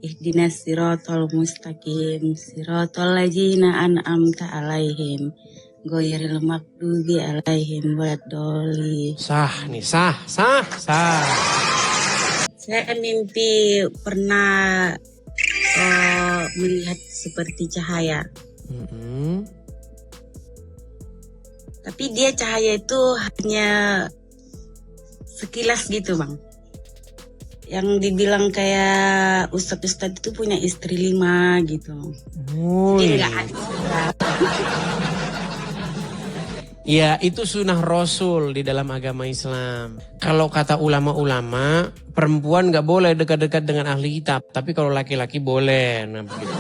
ihdinas siratal mustaqim, siratal ladzina an'amta alaihim, ghairil maghdubi alaihim waladdallin. Sah nih, sah. Saya mimpi pernah melihat seperti cahaya. Tapi dia cahaya itu hanya sekilas gitu, Bang. Yang dibilang kayak ustadz-ustadz itu punya istri 5 gitu. Jadi nggak ada. Ya, itu sunnah Rasul di dalam agama Islam. Kalau kata ulama-ulama, perempuan nggak boleh dekat-dekat dengan ahli kitab. Tapi kalau laki-laki boleh. Nah, begitu.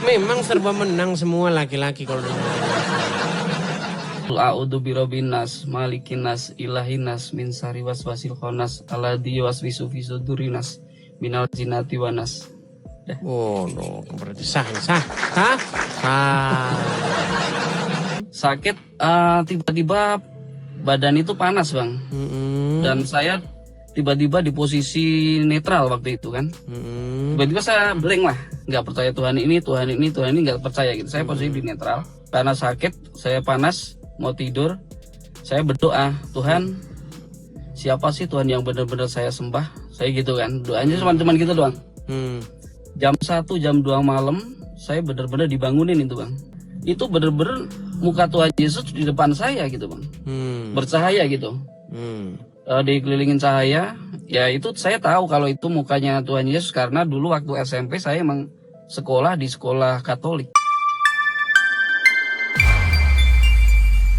Memang serba menang semua laki-laki kalau dengan A'udzu birabbin nas, malikin nas, ilahin nas, min syarri waswasil khannas, alladzi yuwaswisu fi sudurin nas, minal jinnati wan nas. Oh, no, berarti sah. Sakit tiba-tiba badan itu panas, Bang. Dan saya tiba-tiba di posisi netral waktu itu kan. Tiba-tiba saya blank lah, nggak percaya Tuhan ini nggak percaya gitu. Saya posisi di netral karena sakit, saya panas, mau tidur, saya berdoa, Tuhan, siapa sih Tuhan yang benar-benar saya sembah? Saya gitu kan, doanya cuma gitu doang. Jam 1, jam 2 malam, saya benar-benar dibangunin itu, Bang. Itu benar-benar muka Tuhan Yesus di depan saya gitu, Bang. Bercahaya gitu. Dikelilingin cahaya, ya itu saya tahu kalau itu mukanya Tuhan Yesus karena dulu waktu SMP saya emang sekolah di sekolah Katolik.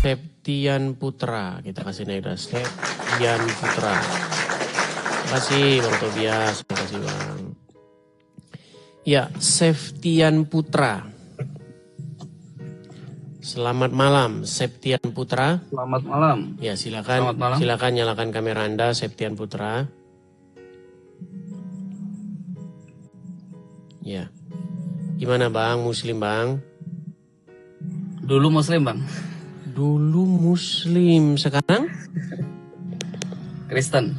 Septian Putra, kita kasih nada. Septian Putra. Terima kasih Bang Tobias, terima kasih Bang. Ya, Septian Putra. Selamat malam, Septian Putra. Selamat malam. Ya, silakan. Selamat malam. Silakan nyalakan kamera Anda, Septian Putra. Ya. Gimana Bang, Muslim Bang? Dulu Muslim, Bang. Dulu Muslim, sekarang? Kristen.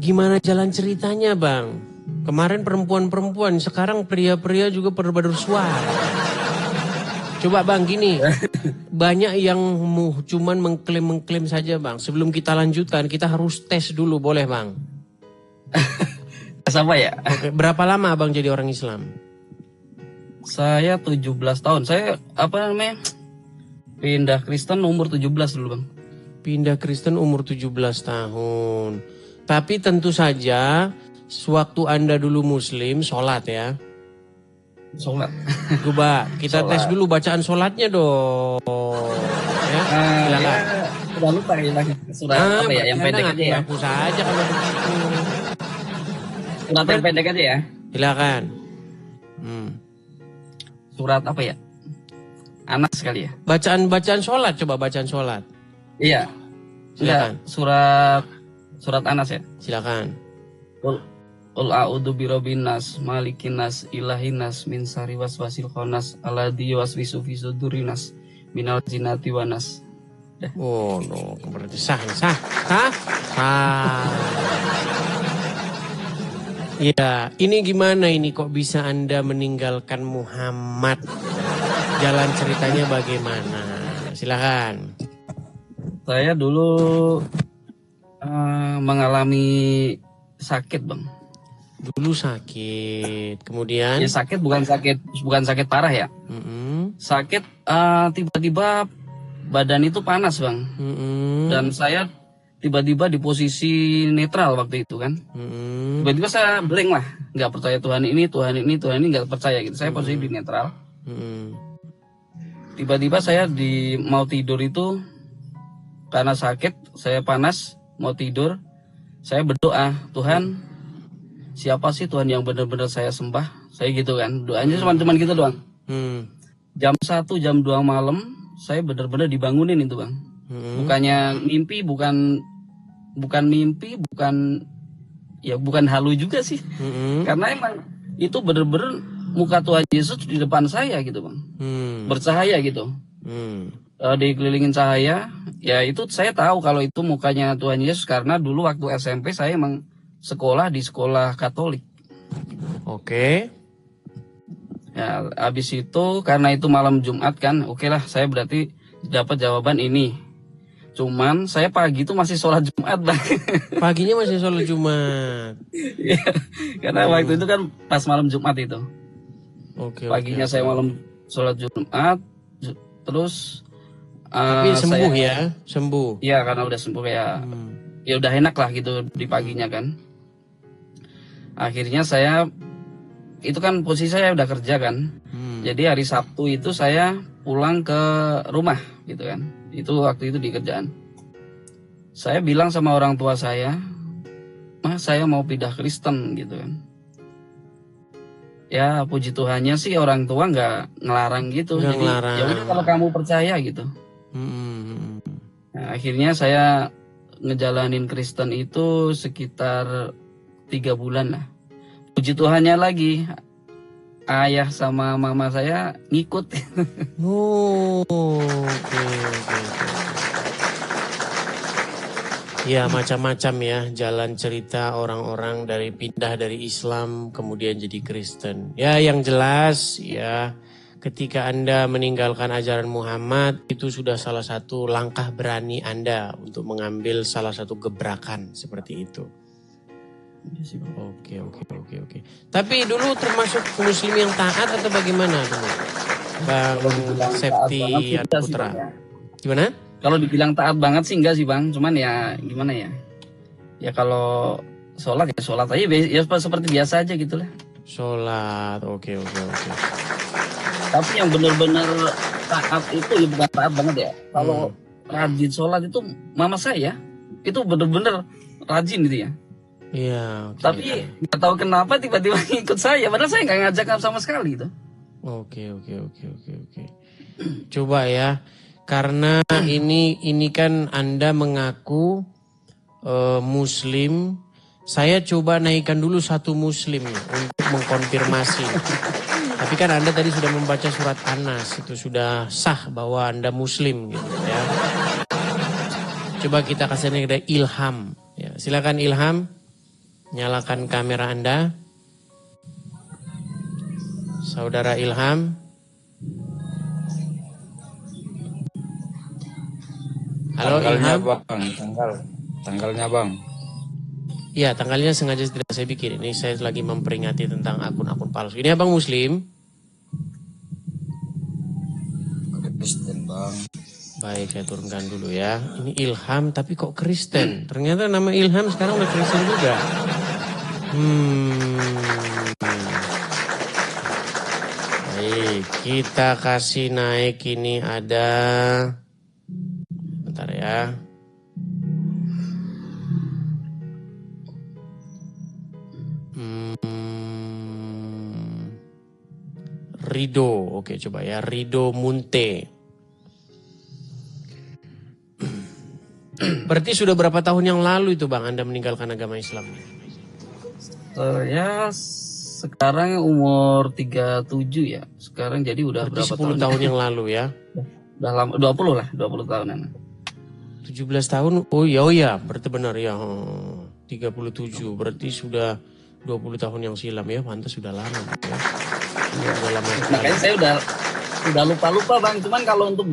Gimana jalan ceritanya Bang? Kemarin perempuan-perempuan, sekarang pria-pria juga berbadur suara. Coba Bang gini, banyak yang cuman mengklaim saja Bang. Sebelum kita lanjutkan, kita harus tes dulu, boleh Bang? Tes apa ya? Oke, berapa lama Abang jadi orang Islam? Saya 17 tahun. Saya pindah Kristen umur 17 dulu, Bang. Pindah Kristen umur 17 tahun. Tapi tentu saja sewaktu Anda dulu Muslim, sholat ya. Sholat. Coba kita tes dulu bacaan sholatnya dong. Ya, silakan. Ya, sudah lupa ya. Surat apa ya? Yang pendek aja ya. Aku saja kalau begitu. Surat yang pendek aja ya. Silakan. Surat apa ya? Anas kali ya. Bacaan sholat, coba bacaan sholat. Iya. Silakan. Surat Anas ya. Silakan. Qul a'udzu birabbin nas, malikin nas, ilahin nas, min syarri waswasil khannas, alladzi yuwaswisu fi sudurin nas, minal jinnati wan nas. Oh, no, berarti sah. Ya, ini gimana ini kok bisa Anda meninggalkan Muhammad? Jalan ceritanya bagaimana? Silakan. Saya dulu mengalami sakit, Bang. Dulu sakit, kemudian? Ya sakit bukan sakit parah ya. Sakit tiba-tiba badan itu panas, Bang. Dan saya tiba-tiba di posisi netral waktu itu kan. Tiba-tiba saya blank lah, nggak percaya Tuhan ini nggak percaya gitu. Saya posisi di netral. Tiba-tiba saya mau tidur itu karena sakit, saya panas, mau tidur, saya berdoa, Tuhan, siapa sih Tuhan yang benar-benar saya sembah? Saya gitu kan, doanya cuma gitu doang. Jam 1, jam 2 malam, saya benar-benar dibangunin itu, Bang. Bukannya mimpi, bukan mimpi, bukan halu juga sih. Karena emang itu bener-bener muka Tuhan Yesus di depan saya gitu, Bang. Bercahaya gitu. dikelilingin cahaya. Ya itu saya tahu kalau itu mukanya Tuhan Yesus karena dulu waktu SMP saya emang sekolah di sekolah Katolik. Oke. Ya, habis itu karena itu malam Jumat kan, oke lah saya berarti dapat jawaban ini. Cuman saya pagi itu masih sholat Jumat, Bang. Paginya masih sholat Jumat. Iya, karena waktu itu kan pas malam Jumat itu. Oke. Paginya saya malam sholat Jumat, terus tapi sembuh ya, sembuh. Iya, karena udah sembuh ya. Ya udah enak lah gitu di paginya kan. Akhirnya saya itu kan posisi saya udah kerja kan. Jadi hari Sabtu itu saya pulang ke rumah gitu kan. Itu waktu itu di kerjaan. Saya bilang sama orang tua saya, "Mas, saya mau pindah Kristen," gitu kan. Ya puji Tuhannya sih orang tua nggak ngelarang gitu. Nggak Jadi ngelarang. ya udah kalau kamu percaya gitu. Nah, akhirnya saya ngejalanin Kristen itu sekitar 3 bulan lah. Puji Tuhannya lagi, ayah sama mama saya ngikut. Oke. Ya macam-macam ya jalan cerita orang-orang dari pindah dari Islam kemudian jadi Kristen. Ya yang jelas ya ketika Anda meninggalkan ajaran Muhammad itu sudah salah satu langkah berani Anda untuk mengambil salah satu gebrakan seperti itu. Oke. Tapi dulu termasuk muslim yang taat atau bagaimana dulu? Bang Septi Putra. Gimana? Kalau dibilang taat banget sih enggak sih Bang, cuman ya gimana ya? Ya kalau sholat ya sholat aja ya seperti biasa aja gitu lah. Sholat, oke. Tapi yang benar-benar taat itu ya bukan taat banget ya. Kalau rajin sholat itu mama saya itu benar-benar rajin gitu ya. Iya. Okay. Tapi nggak tahu kenapa tiba-tiba ikut saya, padahal saya nggak ngajak sama sekali itu. Oke. Coba ya, karena ini kan Anda mengaku Muslim. Saya coba naikkan dulu satu Muslim untuk mengkonfirmasi. Tapi kan Anda tadi sudah membaca surat Anas, itu sudah sah bahwa Anda Muslim gitu ya. Coba kita kasih ada Ilham. Ya, silakan Ilham, nyalakan kamera Anda. Saudara Ilham. Halo tanggalnya Ilham. Bang, tanggalnya Bang. Iya, tanggalnya sengaja tidak saya bikin. Ini saya lagi memperingati tentang akun-akun palsu. Ini abang Muslim? Kristen Bang. Baik, saya turunkan dulu ya. Ini Ilham, tapi kok Kristen? Ternyata nama Ilham sekarang udah Kristen juga. Baik, kita kasih naik ini ada... Bentar ya. Rido, oke coba ya, Rido Munte. Berarti sudah berapa tahun yang lalu itu Bang Anda meninggalkan agama Islam? Ya sekarang umur 37 ya. Sekarang jadi udah berarti berapa 10 tahun yang lalu ya? Udah lama, 20 lah, 20 tahunan. 17 tahun, oh ya, berarti benar ya. 37, berarti sudah 20 tahun yang silam ya, pantas sudah lama ya. Sudah lama. Makanya saya udah lupa-lupa Bang. Cuman kalau untuk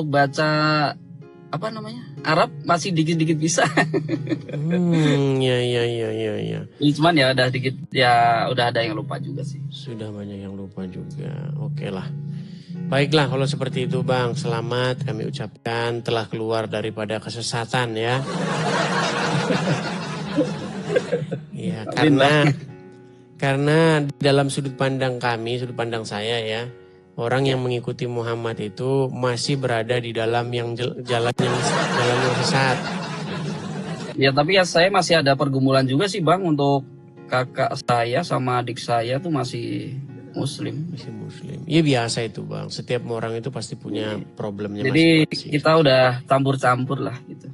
baca apa namanya? Arab masih dikit-dikit bisa. Ya. Cuman ya udah dikit, ya udah ada yang lupa juga sih. Sudah banyak yang lupa juga. Oke lah. Baiklah kalau seperti itu Bang, selamat kami ucapkan telah keluar daripada kesesatan ya. Ya, karena di dalam sudut pandang kami, sudut pandang saya ya, orang yang mengikuti Muhammad itu masih berada di dalam yang jalan yang sesat. Ya tapi ya saya masih ada pergumulan juga sih Bang, untuk kakak saya sama adik saya tuh masih Muslim. Masih Muslim. Iya biasa itu Bang, setiap orang itu pasti punya problemnya jadi masing-masing. kita udah campur-campur lah gitu.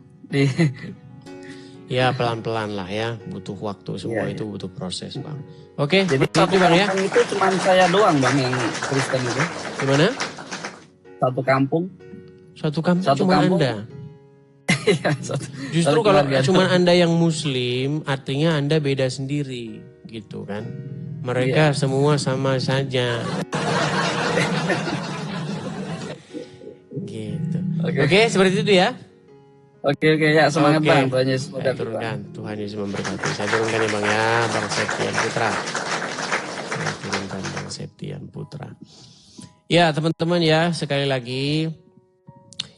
Ya pelan-pelan lah ya, butuh waktu, semua itu butuh proses Bang. Oke, jadi itu Bang ya. itu cuma saya doang Bang yang Kristen itu. Gimana? Satu kampung. Satu kampung Satu cuma kampung. Anda. Iya, Justru satu kalau keluarga. cuma Anda yang muslim, artinya Anda beda sendiri, gitu kan. Mereka semua sama saja. Gitu. Oke, seperti itu ya. Oke ya, semangat Oke. Bang. Tuhan Yesus Saya memberkati, Bang. turunkan, Tuhan Yesus memberkati. Saya turunkan ya Bang ya, Bang Septian Putra. Saya turunkan Bang Septian Putra. Ya teman-teman ya, sekali lagi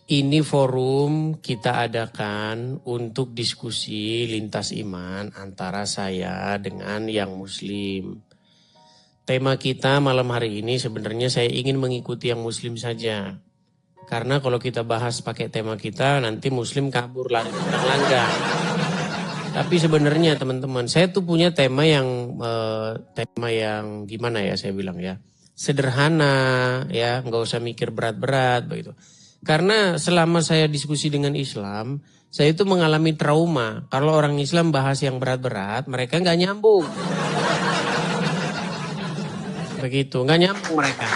ini forum kita adakan untuk diskusi lintas iman antara saya dengan yang muslim. Tema kita malam hari ini sebenarnya saya ingin mengikuti yang muslim saja. Karena kalau kita bahas pakai tema kita nanti muslim kabur lari tentang langgar. Tapi sebenarnya teman-teman saya tuh punya tema yang gimana ya saya bilang ya. Sederhana ya, nggak usah mikir berat-berat begitu. Karena selama saya diskusi dengan Islam, saya itu mengalami trauma. Kalau orang Islam bahas yang berat-berat, mereka nggak nyambung. Begitu, nggak nyambung mereka.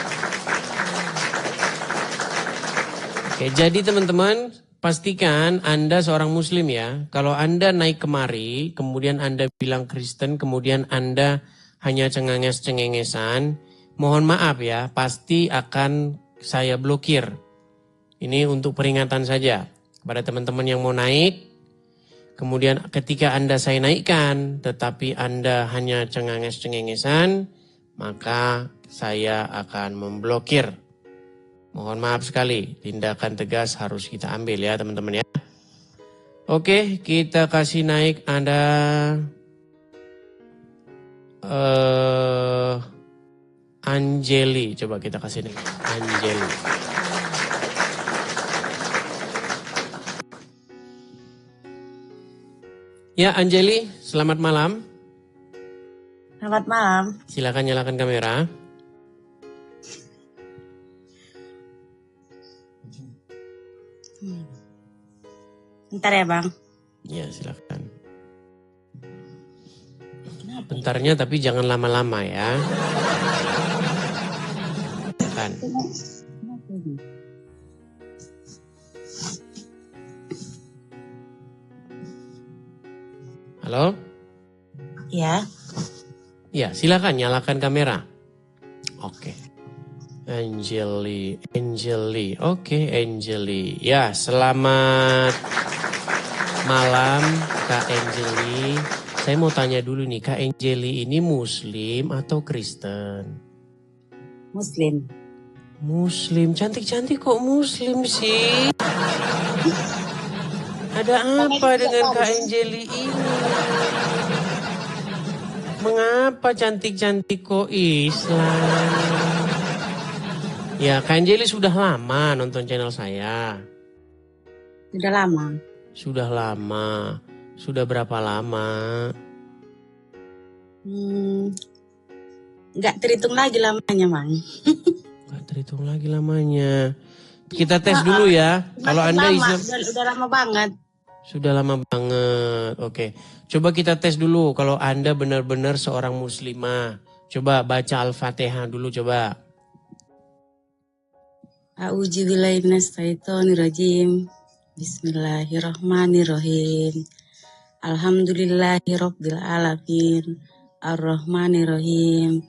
Oke, jadi teman-teman, pastikan Anda seorang Muslim ya. Kalau Anda naik kemari, kemudian Anda bilang Kristen, kemudian Anda hanya cengenges-cengengesan, mohon maaf ya, pasti akan saya blokir. Ini untuk peringatan saja kepada teman-teman yang mau naik. Kemudian ketika Anda saya naikkan, tetapi Anda hanya cengenges-cengengesan, maka saya akan memblokir. Mohon maaf sekali, tindakan tegas harus kita ambil ya teman-teman ya. Oke, kita kasih naik Anda Anjeli. Coba kita kasih naik Anjeli. Ya Anjeli, selamat malam. Selamat malam. Silakan nyalakan kamera. Bentar ya Bang. Ya silakan. Bentarnya tapi jangan lama-lama ya. Silakan. Halo? Ya. Ya, silakan nyalakan kamera. Oke. Anjeli. Oke, Anjeli. Ya, selamat malam Kak Anjeli. Saya mau tanya dulu nih, Kak Anjeli ini Muslim atau Kristen? Muslim. Muslim, cantik-cantik kok Muslim sih? Ada apa dengan Kak Anjeli ini? Mengapa cantik-cantik kok Islam? Ya, Kak Anjeli sudah lama nonton channel saya. Sudah lama. Sudah lama. Sudah berapa lama? Nggak terhitung lagi lamanya Bang. Nggak terhitung lagi lamanya. Kita tes dulu ya. Kalau Anda Islam... Udah lama banget. Sudah lama banget. Oke. Coba kita tes dulu kalau Anda benar-benar seorang muslimah. Coba baca Al-Fatihah dulu coba. A'udzubillahi minasyaitonirrajim. Bismillahirrahmanirrahim. Alhamdulillahirabbil alamin. Ar-Rahmanirrahim.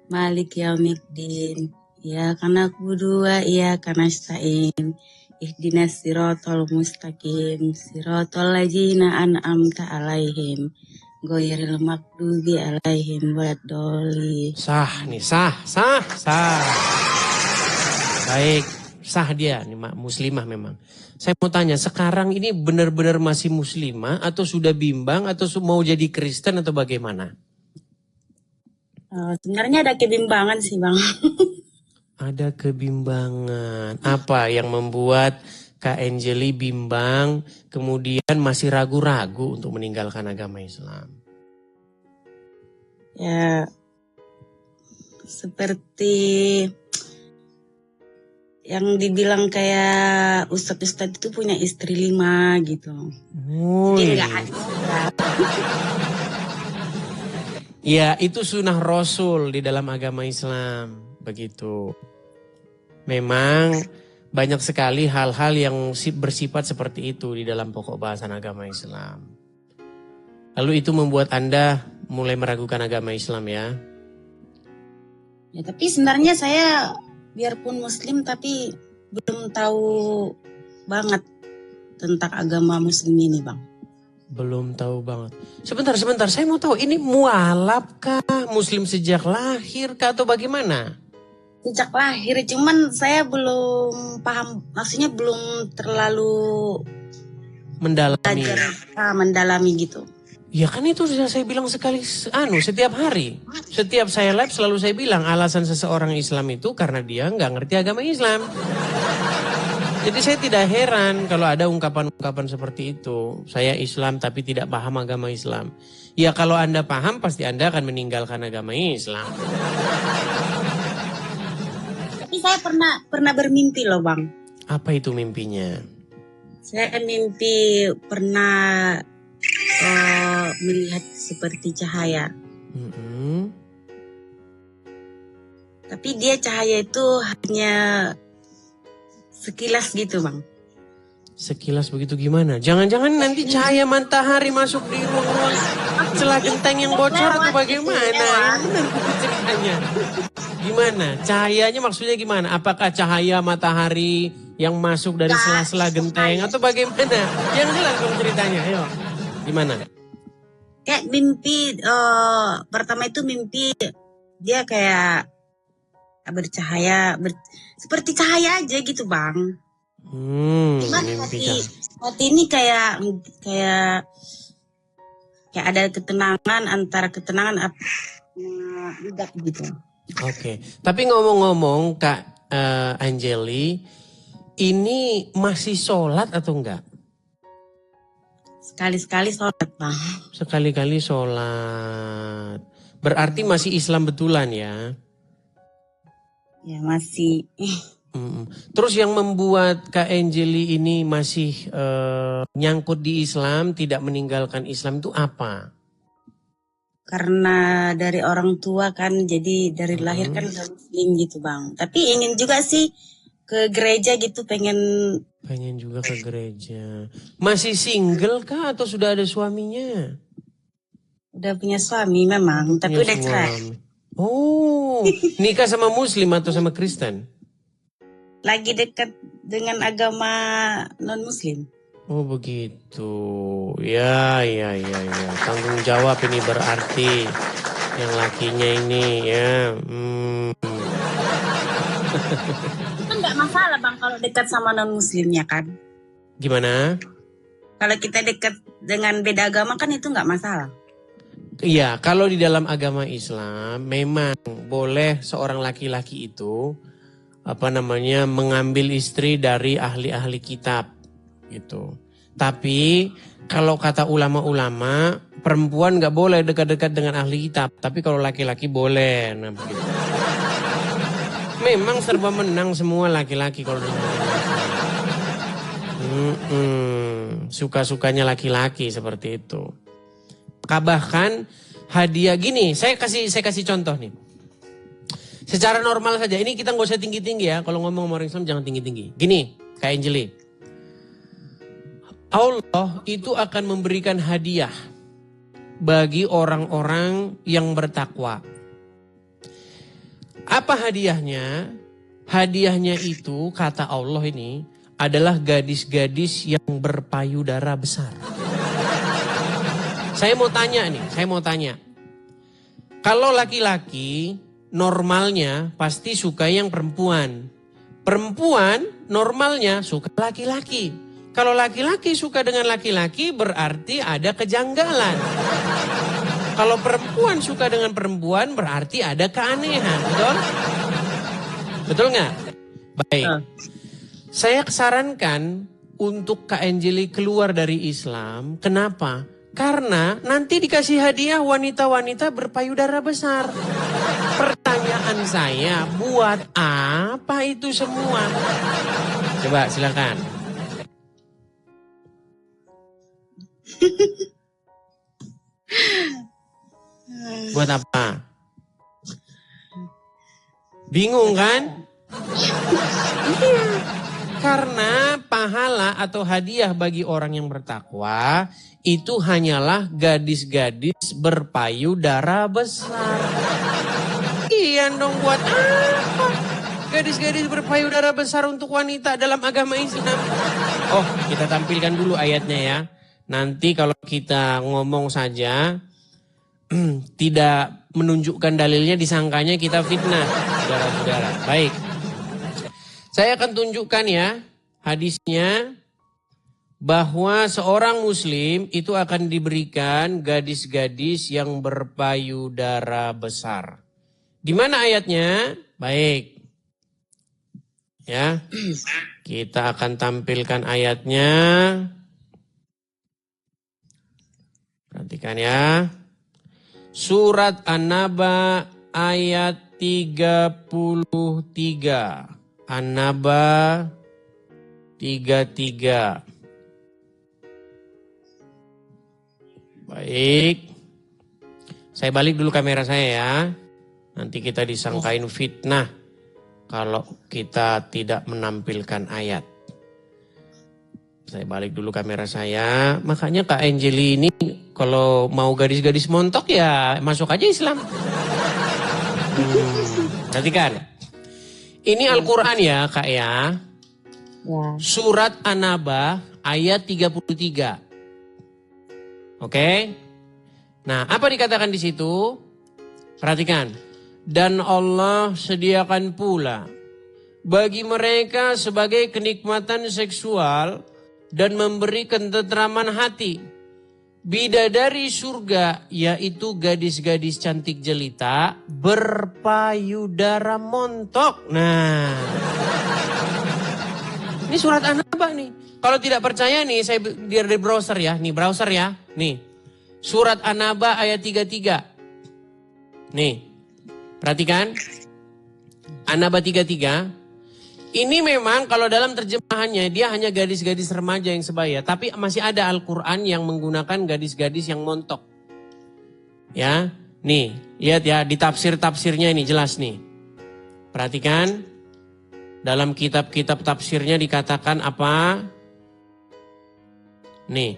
Maliki yaumiddin. Iyyaka na'budu wa iyyaka nasta'in. Ihdinas siratal mustaqim, siratal ladzina an'amta 'alaihim, ghairil maghdubi 'alaihim waladdallin. Sah nih, sah. Baik, sah dia nih muslimah memang. Saya mau tanya, sekarang ini benar-benar masih muslimah atau sudah bimbang atau mau jadi Kristen atau bagaimana? Sebenarnya ada kebimbangan sih Bang. Ada kebimbangan. Apa yang membuat Kak Anjeli bimbang, kemudian masih ragu-ragu untuk meninggalkan agama Islam? Ya, seperti yang dibilang kayak ustadz-ustadz itu punya istri 5 gitu. Jadi nggak ada. Ya, itu sunnah Rasul di dalam agama Islam. Begitu. Memang Banyak sekali hal-hal yang bersifat seperti itu di dalam pokok bahasan agama Islam. Lalu itu membuat Anda mulai meragukan agama Islam ya? Ya, tapi sebenarnya saya biarpun Muslim tapi belum tahu banget tentang agama Muslim ini, Bang. Belum tahu banget. Sebentar, saya mau tahu ini mualaf kah? Muslim sejak lahir kah atau bagaimana? Sejak lahir, cuman saya belum paham, maksudnya belum terlalu Mendalami. mendalami gitu. Ya kan itu sudah saya bilang setiap hari. Setiap saya live selalu saya bilang alasan seseorang Islam itu karena dia nggak ngerti agama Islam. Jadi saya tidak heran kalau ada ungkapan-ungkapan seperti itu. Saya Islam tapi tidak paham agama Islam. Ya kalau Anda paham pasti Anda akan meninggalkan agama Islam. Tapi saya pernah bermimpi loh, Bang. Apa itu mimpinya? Saya mimpi pernah melihat seperti cahaya. Tapi dia cahaya itu hanya sekilas gitu, Bang. Sekilas begitu gimana? Jangan-jangan nanti cahaya matahari masuk di ruang-ruang celah genteng yang bocor atau bagaimana? Yang benar ceritanya. Gimana? Cahayanya maksudnya gimana? Apakah cahaya matahari yang masuk dari sela-sela genteng atau bagaimana? Yang jelas dong ceritanya, ayo. Gimana? Kayak mimpi, pertama itu mimpi dia kayak bercahaya, seperti cahaya aja gitu, Bang. Cuman hati ini kayak ada ketenangan, antara ketenangan tidak gitu. Oke. Tapi ngomong-ngomong Kak Anjeli, ini masih sholat atau enggak? Sekali-sekali sholat, Bang. Sekali-kali sholat. Berarti masih Islam betulan ya? Ya masih. Terus yang membuat Kak Anjeli ini masih nyangkut di Islam, tidak meninggalkan Islam itu apa? Karena dari orang tua kan, jadi dari lahir kan udah Muslim gitu, Bang. Tapi ingin juga sih ke gereja gitu, pengen juga ke gereja. Masih single kah atau sudah ada suaminya? Udah punya suami memang, tapi udah cerai. Oh, nikah sama Muslim atau sama Kristen? Lagi dekat dengan agama non-Muslim. Oh begitu, ya. Tanggung jawab ini berarti yang lakinya ini ya. Itu nggak masalah, Bang, kalau dekat sama non-Muslimnya kan. Gimana? Kalau kita dekat dengan beda agama kan itu nggak masalah. Iya, kalau di dalam agama Islam memang boleh seorang laki-laki itu mengambil istri dari ahli-ahli kitab gitu. Tapi kalau kata ulama-ulama, perempuan nggak boleh dekat-dekat dengan ahli kitab. Tapi kalau laki-laki boleh. Nah, begitu. Memang serba menang semua laki-laki kalau dengan suka-sukanya laki-laki seperti itu. Bahkan hadiah gini, saya kasih contoh nih. Secara normal saja, ini kita nggak usah tinggi-tinggi ya. Kalau ngomong orang Islam jangan tinggi-tinggi. Gini, Kak Anjeli. Allah itu akan memberikan hadiah bagi orang-orang yang bertakwa. Apa hadiahnya? Hadiahnya itu kata Allah ini adalah gadis-gadis yang berpayudara besar. Saya mau tanya. Kalau laki-laki normalnya pasti suka yang perempuan. Perempuan normalnya suka laki-laki. Kalau laki-laki suka dengan laki-laki berarti ada kejanggalan. Kalau perempuan suka dengan perempuan berarti ada keanehan. Betul? Betul nggak? Baik. Saya sarankan untuk Kak Anjeli keluar dari Islam. Kenapa? Karena nanti dikasih hadiah wanita-wanita berpayudara besar. Pertanyaan saya, buat apa itu semua? Coba silakan. Buat apa? Bingung kan? Iya. Karena pahala atau hadiah bagi orang yang bertakwa itu hanyalah gadis-gadis berpayudara besar. Iya dong, buat apa? Gadis-gadis berpayudara besar untuk wanita dalam agama Islam. Oh, kita tampilkan dulu ayatnya ya. Nanti kalau kita ngomong saja tidak menunjukkan dalilnya, disangkanya kita fitnah, saudara-saudara. Baik. Saya akan tunjukkan ya hadisnya, bahwa seorang muslim itu akan diberikan gadis-gadis yang berpayudara besar. Di mana ayatnya? Baik. Ya. Kita akan tampilkan ayatnya. Perhatikan ya. Surat An-Naba ayat 33. An-Naba 33. Baik. Saya balik dulu kamera saya ya. Nanti kita disangkain fitnah kalau kita tidak menampilkan ayat. Saya balik dulu kamera saya. Makanya Kak Angeli ini kalau mau gadis-gadis montok ya masuk aja Islam. Perhatikan. Ini Al-Quran ya Kak ya. Surat An-Naba ayat 33. Oke. Nah, apa dikatakan di situ? Perhatikan. Dan Allah sediakan pula bagi mereka sebagai kenikmatan seksual dan memberi ketentraman hati bidadari surga, yaitu gadis-gadis cantik jelita berpayudara montok. Nah, ini surat An-Naba nih. Kalau tidak percaya nih, saya biar di browser ya. Nih browser ya. Nih, surat An-Naba ayat 33. Nih, perhatikan. An-Naba 33. Ini memang kalau dalam terjemahannya dia hanya gadis-gadis remaja yang sebaya. Tapi masih ada Al-Quran yang menggunakan gadis-gadis yang montok. Ya, nih, lihat ya di tafsir-tafsirnya ini jelas nih. Perhatikan, dalam kitab-kitab tafsirnya dikatakan apa? Nih,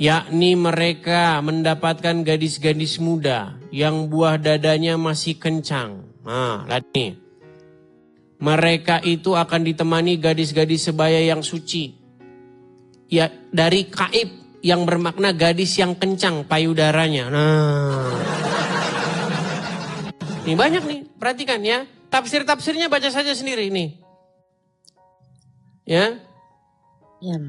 yakni mereka mendapatkan gadis-gadis muda yang buah dadanya masih kencang. Nah, lihat nih. Mereka itu akan ditemani gadis-gadis sebaya yang suci. Ya, dari kaib yang bermakna gadis yang kencang payudaranya. Nah. Ini banyak nih, perhatikan ya. Tafsir-tafsirnya baca saja sendiri nih. Ya. Ya.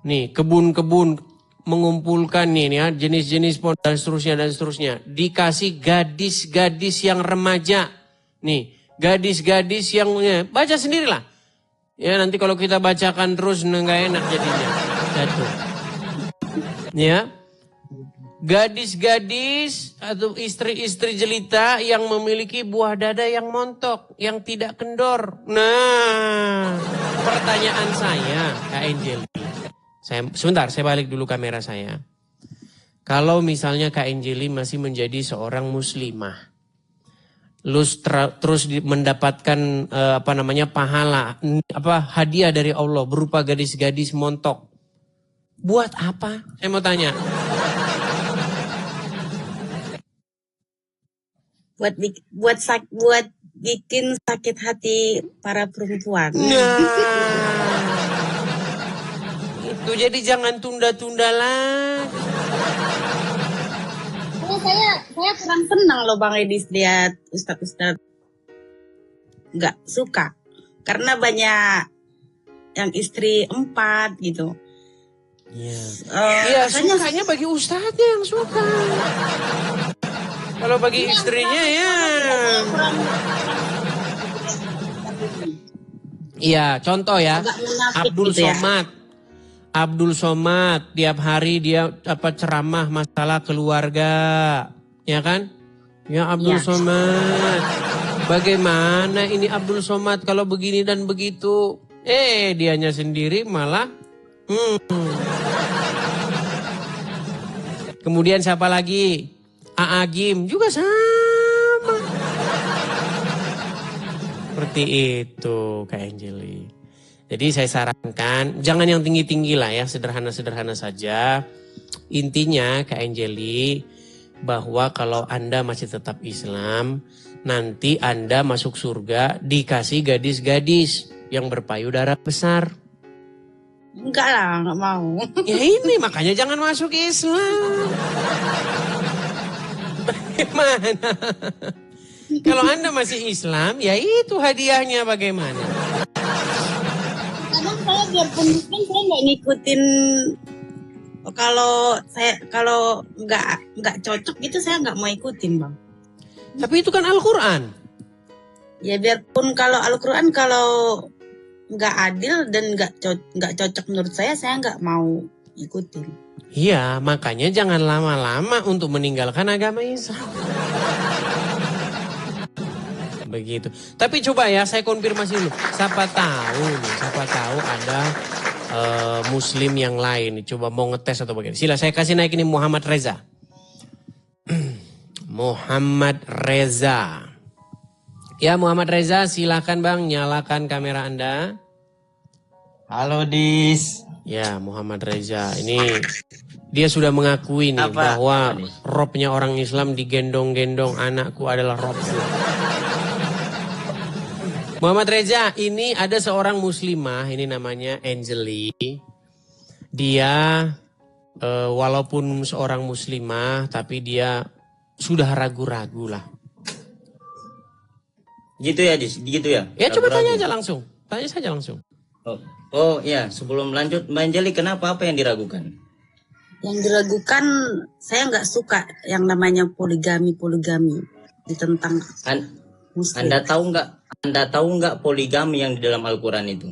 Nih, kebun-kebun mengumpulkan nih ya, jenis-jenis pohon dan seterusnya. Dikasih gadis-gadis yang remaja. Nih. Gadis-gadis yang baca sendirilah. Ya nanti kalau kita bacakan terus nggak enak jadinya. Jatuh. Ya. Gadis-gadis atau istri-istri jelita yang memiliki buah dada yang montok, yang tidak kendor. Nah, pertanyaan saya, Kak Angel. Sebentar, saya balik dulu kamera saya. Kalau misalnya Kak Angeli masih menjadi seorang muslimah, terus mendapatkan pahala, hadiah dari Allah berupa gadis-gadis montok. Buat apa? Saya mau tanya. Buat bikin sakit hati para perempuan. Nah, itu jadi jangan tunda-tunda lah. Saya kurang senang loh Bang Edis lihat ustadz-ustadz nggak suka karena banyak yang istri 4 gitu. Iya, sukanya bagi ustadznya yang suka. Kalau bagi istrinya ya. Iya, contoh ya. Abdul gitu Somad. Ya. Abdul Somad tiap hari dia ceramah masalah keluarga, ya kan? Ya Abdul Somad. Bagaimana ini Abdul Somad kalau begini dan begitu? Dianya sendiri malah. Kemudian siapa lagi? Aagim juga sama. seperti itu Kak Angeli. Jadi saya sarankan jangan yang tinggi-tinggi lah ya, sederhana-sederhana saja. Intinya Kak Angeli bahwa kalau Anda masih tetap Islam, nanti Anda masuk surga dikasih gadis-gadis yang berpayudara besar. Enggak lah, enggak mau. Ya ini makanya jangan masuk Islam. Bagaimana? Kalau Anda masih Islam, ya itu hadiahnya bagaimana? Kadang saya biarpun Muslim saya nggak ngikutin. Kalau nggak cocok gitu saya nggak mau ikutin bang. Tapi itu kan Al-Quran. Ya biarpun kalau Al-Quran kalau nggak adil dan nggak cocok menurut saya nggak mau ikutin. Iya, makanya jangan lama-lama untuk meninggalkan agama Islam. Begitu. Tapi coba ya saya konfirmasi dulu. Siapa tahu ada Muslim yang lain. Coba mau ngetes atau bagaimana. Sila saya kasih naik ini Muhammad Reza. Muhammad Reza. Ya Muhammad Reza, silakan Bang nyalakan kamera Anda. Halo Dis. Ya Muhammad Reza, ini dia sudah mengakui nih bahwa robnya orang Islam digendong-gendong, anakku adalah robku. Muhammad Reza, ini ada seorang muslimah, ini namanya Angeli. Dia walaupun seorang muslimah, tapi dia sudah ragu-ragu lah. Gitu ya Dis, gitu ya? Ya coba tanya aja langsung, tanya saja langsung. Oh ya, sebelum lanjut Mbak Angeli, kenapa, apa yang diragukan? Yang diragukan saya nggak suka yang namanya poligami ditentang Muslim. Anda tahu nggak poligami yang di dalam Al-Quran itu?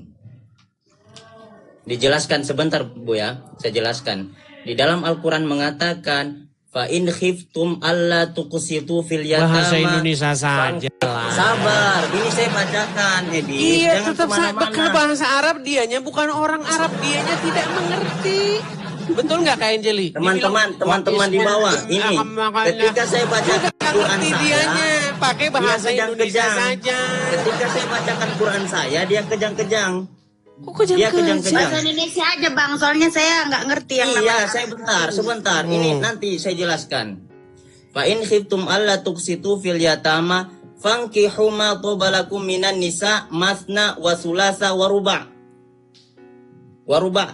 Dijelaskan sebentar Bu ya, saya jelaskan. Di dalam Al-Quran mengatakan fa in khiftum alla tuqsitu fil yatama. Bahasa Indonesia saja lah. Sabar, ini saya bacakan Edi. Iya, jangan tetap kemana-mana. bahasa Arab, dianya bukan orang Arab, dianya tidak mengerti. Betul nggak Kak Angeli? Teman-teman di bawah ini, ketika saya bacakan Quran dianya saya, pakai bahasa Indonesia saja. Ketika saya bacakan Quran saya, dia kejang-kejang. Kok kejang-kejang? Bahasa Indonesia aja bang, soalnya saya nggak ngerti yang Iya, saya sebentar. Ini nanti saya jelaskan. Fa in khiftum alla tuqsitu fil yatama fankihu ma qabalakum minan nisa masna wa sulasa wa ruba'.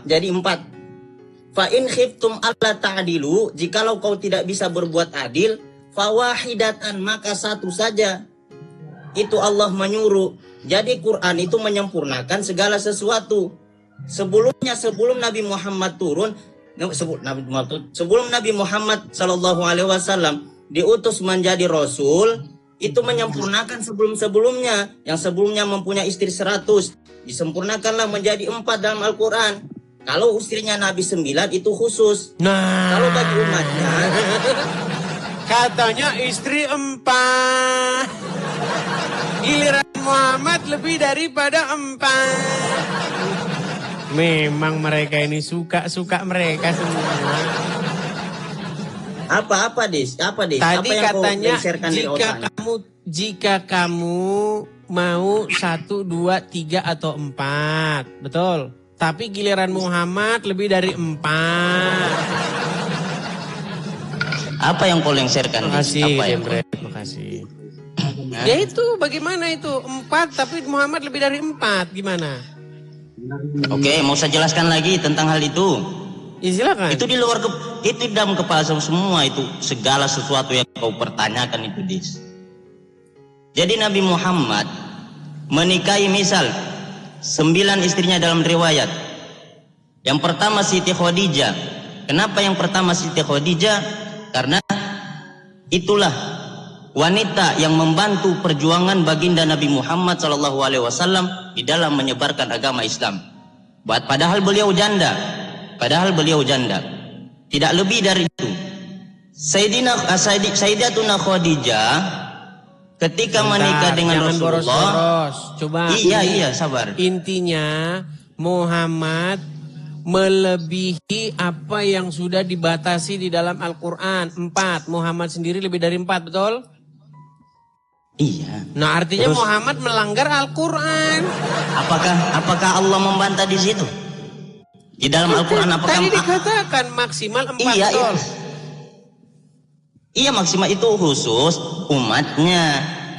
Jadi 4. Fa in khiftum alla ta'dilu, jikalau kau tidak bisa berbuat adil, fawahidatan, maka satu saja. Itu Allah menyuruh. Jadi Quran itu menyempurnakan segala sesuatu. Sebelum Nabi Muhammad turun, sebelum Nabi Muhammad sallallahu alaihi wasallam diutus menjadi rasul, itu menyempurnakan sebelum-sebelumnya. Yang sebelumnya mempunyai istri 100, disempurnakanlah menjadi 4 dalam Al-Quran. Kalau istrinya Nabi 9 itu khusus. Nah, kalau bagi umatnya katanya istri 4. Giliran Muhammad lebih daripada 4. Memang mereka ini suka mereka semua. Apa Dis? Tadi apa yang katanya jika kamu mau 1, 2, 3 atau 4. Betul. Tapi giliran Muhammad lebih dari 4. Apa yang kau lengserkan? Makasih, makasih. Ya itu, bagaimana itu? 4 tapi Muhammad lebih dari 4, gimana? Oke, mau saya jelaskan lagi tentang hal itu. Ya silakan. Itu di dalam kepala semua itu, segala sesuatu yang kau pertanyakan itu Dis. Jadi Nabi Muhammad menikahi misal 9 istrinya dalam riwayat. Yang pertama Siti Khadijah. Kenapa yang pertama Siti Khadijah? Karena itulah wanita yang membantu perjuangan baginda Nabi Muhammad SAW di dalam menyebarkan agama Islam. Padahal beliau janda. Tidak lebih dari itu. Sayyidatuna Khadijah ketika menikah dengan Rasulullah. Coba. Iya, sabar. Intinya Muhammad melebihi apa yang sudah dibatasi di dalam Al-Quran. 4. Muhammad sendiri lebih dari 4, betul? Iya. Nah artinya Terus? Muhammad melanggar Al-Quran. Apakah Allah membantah di situ? Di dalam Al-Quran apakah? Tadi dikatakan maksimal 4 Iya, tol. Iya maksimal itu khusus umatnya.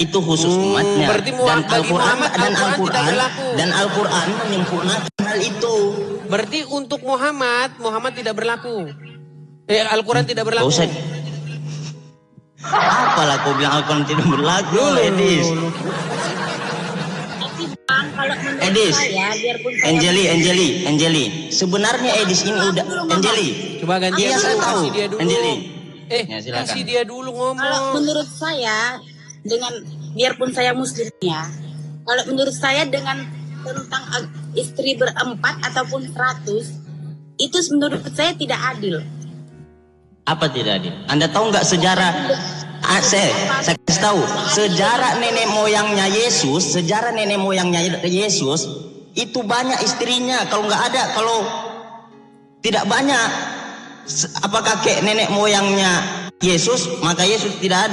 Itu khusus umatnya. Berarti Dan bagi Muhammad Al-Quran tidak berlaku. dan Al-Quran menyempurnakan hal itu. Berarti untuk Muhammad tidak berlaku. Al-Quran tidak berlaku. Gak usah. Apalah kau bilang Al-Quran tidak berlaku, Edis. Tapi Bang, kalau menurut Edis. saya, biarpun saya Angeli. Sebenarnya Edis ini udah Angeli. Coba ganti Iya, saya tahu. kasih dia dulu. Angeli. Ya, silakan. kasih dia dulu kalau ngomong. menurut saya dengan biarpun saya muslimnya, kalau menurut saya dengan tentang istri berempat ataupun 100 itu menurut saya tidak adil. Apa tidak adil? Anda tahu nggak sejarah? Saya kasih tahu sejarah nenek moyangnya Yesus itu banyak istrinya. Kalau nggak ada, kalau tidak banyak, apakah kayak nenek moyangnya Yesus, maka Yesus tidak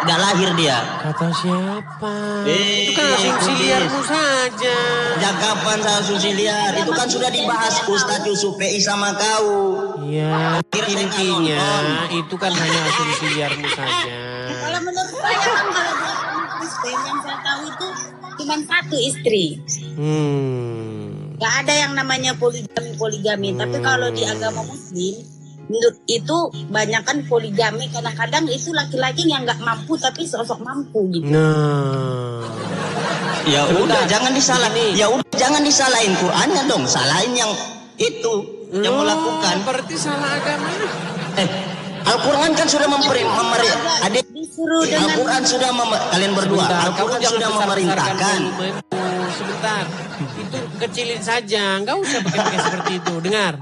lahir dia. Kata siapa? Eh, Itu kan asumsi Edis. liarmu saja. Kapan saya asumsi liar? Itu kan sudah dibahas Ustadz Yusuf PI sama kau. Ya, intinya itu kan hanya asumsi liarmu saja. Kalau menurut saya kan kalau di agama Kristen yang saya tahu itu cuma 1 istri. Gak ada yang namanya poligami. Tapi kalau di agama Muslim, menurut itu banyak kan poligami. Kadang-kadang itu laki-laki yang nggak mampu tapi sosok mampu gitu. Nah, Ya udah, jangan disalahin. Ini. Ya udah, jangan disalahin Qur'annya dong. Salahin yang itu yang melakukan. Berarti salah agama. Al-Quran kan sudah adik. Disuruh dengan Al-Quran sudah kalian berdua. Sebentar, Al-Quran kamu jangan sudah besar-besarkan memerintahkan. volumemu. Sebentar, itu kecilin saja, nggak usah pakai seperti itu. Dengar,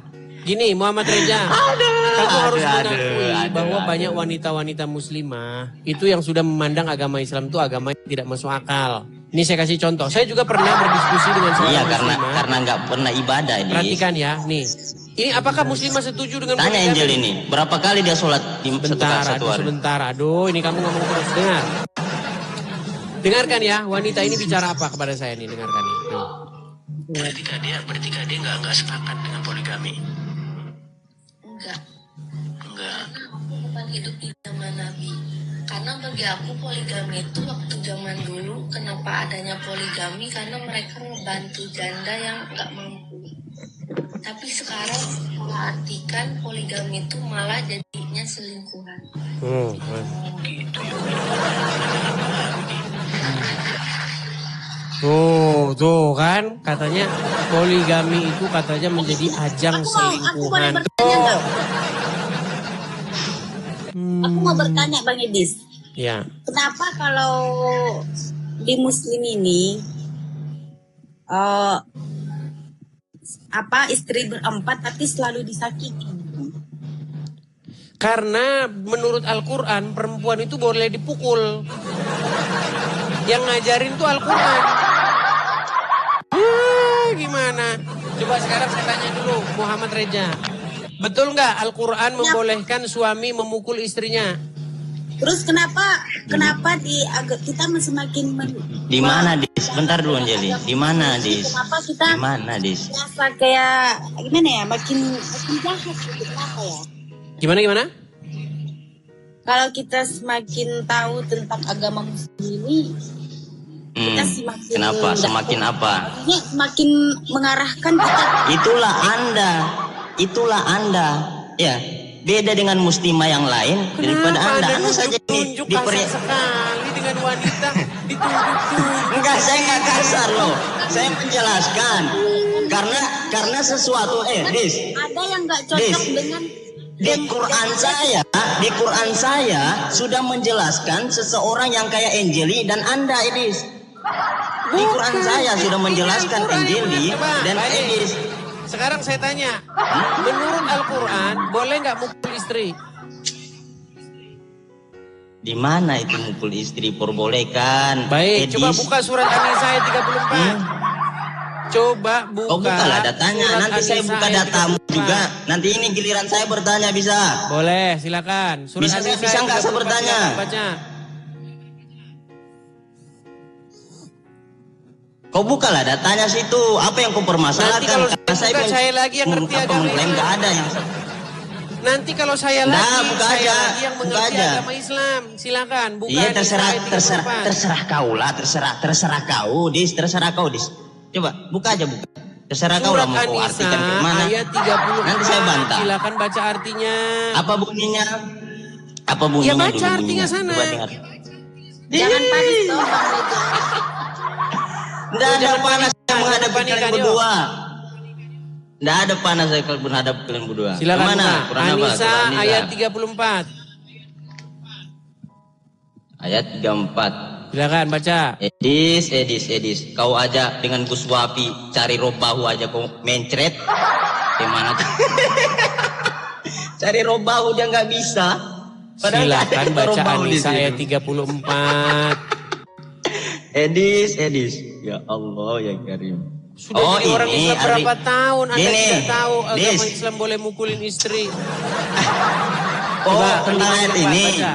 gini Muhammad Reza, kamu harus mengakui bahwa banyak wanita-wanita muslimah itu yang sudah memandang agama Islam itu agama yang tidak masuk akal. Ini saya kasih contoh, saya juga pernah berdiskusi dengan seorang Iya, muslimah. karena nggak pernah ibadah ini. Perhatikan ya, nih. Ini apakah muslimah setuju dengan Tanya poligami? Angel ini, berapa kali dia sholat di satu hari? Sebentar, aduh, ini kamu ngomong terus. Dengar. Dengarkan ya, wanita ini bicara apa kepada saya nih, dengarkan nih. Berarti dia nggak sepakat dengan poligami. Enggak. Enggak. Aku bukan hidup di zaman Nabi. Karena bagi aku poligami itu waktu zaman dulu, kenapa adanya poligami? Karena mereka ngebantu janda yang nggak mampu. Tapi sekarang artikan poligami itu malah jadinya selingkuhan. Gitu ya. Tuh kan katanya poligami itu katanya menjadi ajang aku selingkuhan. boleh bertanya nggak? Aku mau bertanya Bang Edis. Ya. Kenapa kalau di Muslim ini istri berempat tapi selalu disakiti? Karena menurut Al-Quran perempuan itu boleh dipukul. Yang ngajarin tuh Al-Quran. Gimana? Coba sekarang saya tanya dulu Muhammad Reza. Betul nggak Al-Quran membolehkan suami memukul istrinya? Terus kenapa kita semakin Di mana, Dis? Bentar dulu Angeli. Di mana, Dis? Kenapa kita Di mana, Dis? merasa kayak gimana ya, makin jahat gitu, kenapa ya? Gimana? Kalau kita semakin tahu tentang agama Muslim ini, kita semakin Kenapa? Semakin apa? Maksudnya semakin mengarahkan kita. Itulah Anda. Ya, beda dengan muslimah yang lain daripada Anda. Anda saja tunjuk kasar sekali dengan wanita ditunjuk. Enggak, saya nggak kasar loh. Saya menjelaskan. Karena sesuatu Dis. Ada yang nggak cocok Dis. dengan Di Quran saya sudah menjelaskan seseorang yang kayak Angeli dan Anda, Edis. Di Quran saya sudah menjelaskan Angeli dan Edis. Sekarang saya tanya, menurut Al-Quran boleh nggak mukul istri? Di mana itu mukul istri perbolehkan? Baik, Edis. coba buka surat An-Nisa ayat 34. Coba buka. Oh, bukalah datanya. surat Nanti saya An-Nisa buka ayat datamu 34. juga. Nanti ini giliran saya bertanya bisa. Boleh, silakan. Surat Bisa An-Nisa nggak ayat saya 34, bertanya? silakan baca. Kau bukalah datanya situ. Apa yang kau permasalahkan? Nanti kalau Karena buka, saya lagi yang ngerti agama mengklaim Islam. nggak ada yang. Nanti kalau saya Nah, lagi, buka saya aja, lagi yang buka mengerti aja. agama Islam. Silakan buka. Iya Nisa ayat 34. terserah kau lah, terserah kau dis. Coba buka aja buka. Terserah kau lah Surat mau kau An-Nisa artikan ke mana. ayat 30. Nanti saya bantah. Silakan baca artinya. Apa bunyinya? Apa bunyinya? Ya baca dulu artinya bunyinya. sana. Coba dengar. Jangan panik dong Bang Reza. Nggak ada panas yang menghadapi panik, kalian ayo. berdua. Nggak ada panas saya menghadap kalian berdua. Silakan Kemana? buka. Quran apa? An-Nisa Quran An-Nisa. ayat 34. Ayat 34. Silakan baca. Edis. Kau aja dengan Gus Wapi cari robahu aja kau mencret. Gimana tuh? Cari robahu dia nggak bisa. Padahal Silakan ada baca robahu di An-Nisa situ. ayat 34. Edis. Ya Allah ya Karim. Sudah jadi orang Islam berapa tahun Anda Gini, tidak tahu agama Dis. Islam boleh mukulin istri. Oh, Coba, tentang ayat coba, ini. baca.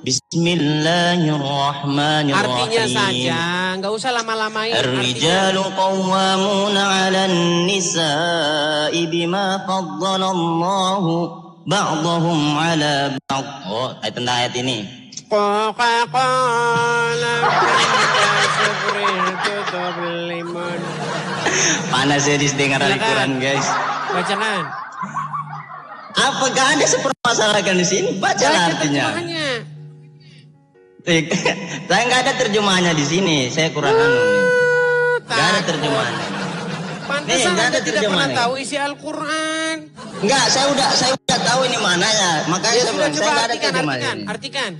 Bismillahirrahmanirrahim. Artinya saja, nggak usah lama-lamain. Artinya. الرجال قوامون على النساء بما فضل الله بعضهم على بعض. Oh, tentang ayat ini. Panas ya dengar Al-Quran guys. Bacakan. Apa gak ada sepermasalahkan di sini? Baca artinya. terjemahannya. Saya nggak ada terjemahannya di sini. Saya Quran anu nih. Nggak ada terjemahannya. Pantesan nggak ada Anda tidak pernah terjemahannya. tahu isi Al-Quran. Enggak, saya udah tahu ini mananya. Makanya Ya saya sudah, bilang, coba saya nggak ada artikan. terjemahannya. Artikan.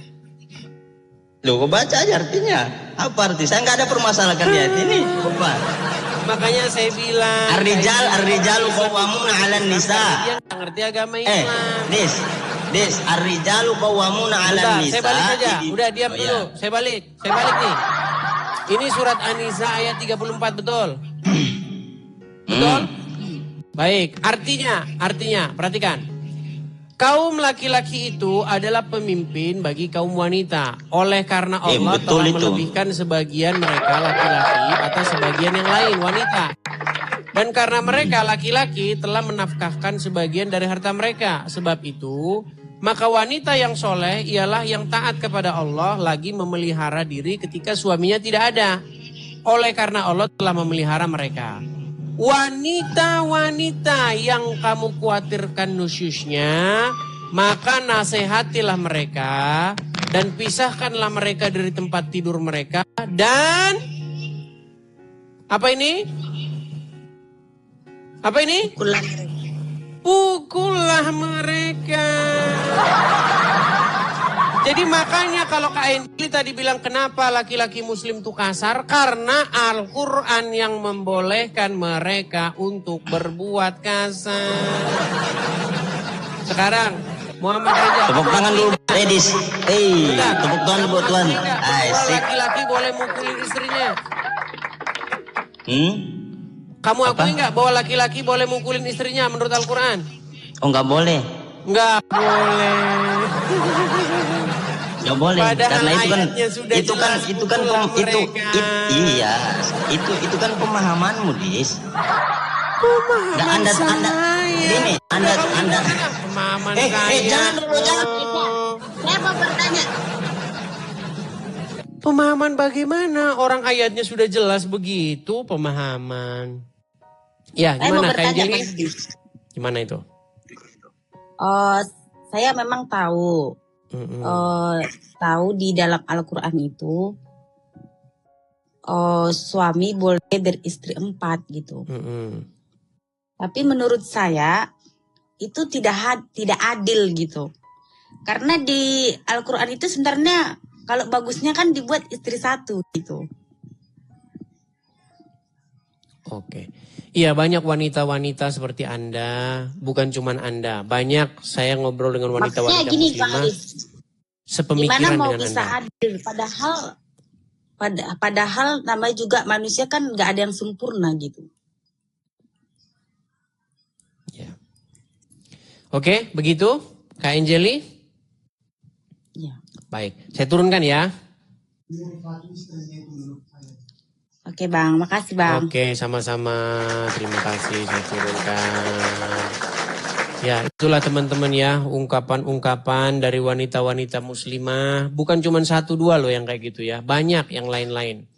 Loh, kok baca aja artinya. Apa arti? Saya nggak ada permasalahan di ayat ini. Apa? Makanya saya bilang. Ar-rijalu qawwamuna 'alan nisa. Dia nggak ngerti agama Islam. Dis, ar-rijalu qawwamuna 'alan Bentar, nisa. saya balik aja. Udah diam Oh, dulu. ya. Saya balik nih. Ini surat An-Nisa ayat 34 betul. Betul? Baik, artinya, perhatikan. Kaum laki-laki itu adalah pemimpin bagi kaum wanita. Oleh karena Allah betul telah itu. melebihkan sebagian mereka laki-laki atas sebagian yang lain wanita. Dan karena mereka laki-laki telah menafkahkan sebagian dari harta mereka. Sebab itu, maka wanita yang soleh ialah yang taat kepada Allah lagi memelihara diri ketika suaminya tidak ada. Oleh karena Allah telah memelihara mereka. Wanita-wanita yang kamu khawatirkan nusyusnya, maka nasihatilah mereka dan pisahkanlah mereka dari tempat tidur mereka dan apa ini? Pukullah mereka. Jadi makanya kalau Kak Endli tadi bilang kenapa laki-laki muslim itu kasar? Karena Al-Quran yang membolehkan mereka untuk berbuat kasar. Sekarang Muhammad Reza. Tepuk tangan dulu Edis. Bentar. Tepuk tangan dulu buat Tuhan. Bahwa Asik. laki-laki boleh mukulin istrinya. Kamu Apa? akui nggak bahwa laki-laki boleh mukulin istrinya menurut Al-Quran? Oh, nggak boleh. Nggak boleh. Nggak boleh. Padahal Karena ayatnya sudah jelas, pukullah mereka. iya. Itu kan pemahamanmu, Dis. Pemahaman Anda saya. Anda Pemahaman saya. jangan dulu, jangan. Saya mau bertanya. Pemahaman bagaimana? Orang ayatnya sudah jelas begitu pemahaman. Ya, Saya mau gimana Kak bertanya Anjeli? Mas Dis. Gimana itu? Saya memang tahu. Tahu di dalam Al-Quran itu suami boleh beristri 4 gitu. Tapi menurut saya itu tidak adil gitu. Karena di Al-Quran itu sebenarnya kalau bagusnya kan dibuat istri 1 gitu. Oke. Iya, banyak wanita-wanita seperti Anda, bukan cuma Anda. Banyak saya ngobrol dengan Maksudnya wanita-wanita gini Pak muslimah Haris, sepemikiran gimana mau dengan bisa Anda. adil? Padahal namanya juga manusia kan nggak ada yang sempurna gitu. Ya. Oke, begitu Kak Anjeli? Ya. Baik, saya turunkan ya. Oke Bang, makasih Bang. Oke, sama-sama. Terima kasih saya turunkan. Ya, itulah teman-teman ya, ungkapan-ungkapan dari wanita-wanita muslimah. Bukan cuma 1 2 loh yang kayak gitu ya, banyak yang lain-lain.